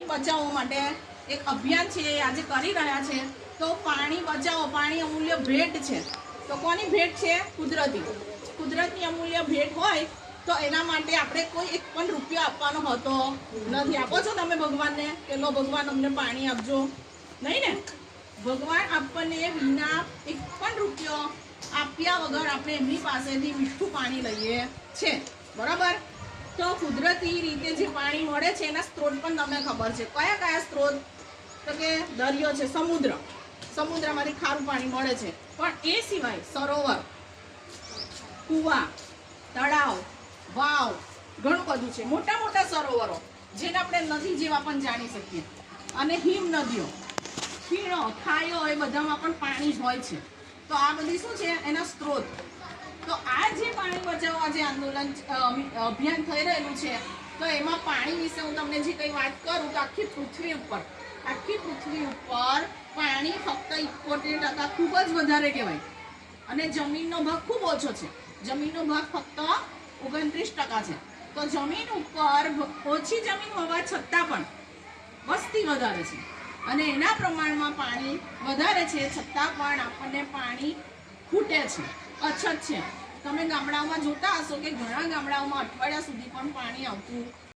બચાવવા માટે એક અભિયાન છે આજે કરી રહ્યા છે। તો પાણી બચાવો, પાણી અમૂલ્ય ભેટ છે। તો કોની ભેટ છે? કુદરતની અમૂલ્ય ભેટ હોય તો એના માટે આપણે કોઈ એક પણ રૂપિયો આપવાનો હોતો નથી। આપો છો તમે ભગવાનને કે લો ભગવાન અમને પાણી આપજો? નહીં ને। ભગવાન આપણને વિના એક પણ રૂપિયો આપ્યા વગર આપણે એમની પાસેથી મીઠું પાણી લઈએ છે, બરાબર। તો કુદરતી રીતે જે પાણી મળે છે એના સ્ત્રોત પણ તમને ખબર છે। કયા કયા સ્ત્રોત? તો કે દરિયો છે, સમુદ્રમાંથી ખારું પાણી મળે છે, પણ એ સિવાય સરોવર, કુવા, તળાવ, વાવ, ઘણું બધું છે। મોટા મોટા સરોવરો જેને આપણે નદી જેવા પણ જાણી શકીએ, અને હિમ નદીઓ, ખીણો, ખાઈઓ, એ બધામાં પણ પાણી જ હોય છે। તો આ બધી શું છે? એના સ્ત્રોત। તો આ જે પાણી બચાવવા જે આંદોલન અભિયાન થઈ રહેલું છે, તો એમાં પાણી વિશે હું તમને જે કંઈ વાત કરું તો આખી પૃથ્વી ઉપર પાણી ફક્ત 71% ખૂબ જ વધારે કહેવાય, અને જમીનનો ભાગ ખૂબ ઓછો છે। જમીનનો ભાગ ફક્ત 29% છે। તો જમીન ઉપર ઓછી જમીન હોવા છતાં પણ વસ્તી વધારે છે, અને એના પ્રમાણમાં પાણી વધારે છે, છતાં પણ આપણને પાણી ખૂટે છે, અછત છે। તમે ગામડાઓમાં જોતા હશો કે ઘણા ગામડાઓમાં અઠવાડિયા સુધી પણ પાણી આવતું